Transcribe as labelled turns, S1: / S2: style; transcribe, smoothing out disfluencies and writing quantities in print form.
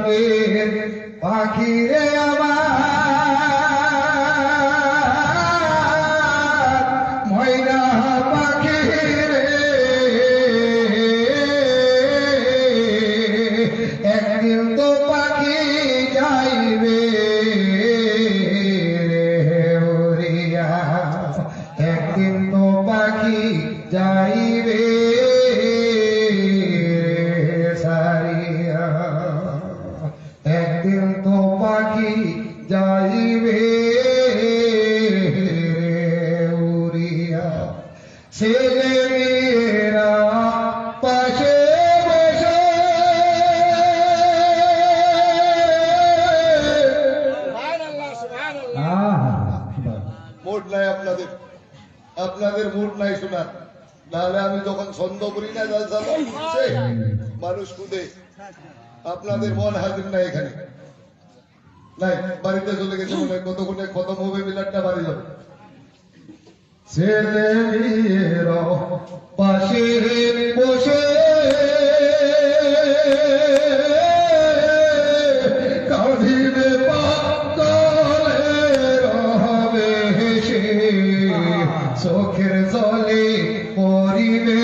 S1: চাঁদের পাখিরে আমার ময়না পাখিরে একদিন তো পাখি যাইবে উড়িয়া একদিন তো পাখি যাইবে সারিয়া একদিন তো পাখি যাইবে উড়িয়া ছেলে মেয়েরা পাশে বসে
S2: মুড নাই আপনাদের আপনাদের মুড নাই শোনার নাহলে আমি যখন ছন্দ করি না মানুষ কুদে আপনাদের মন হাজির নাই এখানে নাই বাড়িতে চলে গেছে মনে হয় কতক্ষণে খতম হবে মিলারটা বাড়ি যাবে
S1: ছেলে মেয়েরা পাশে বসে কাঁদিবে পাগলে রবে হেসে চোখের জলে পরিবে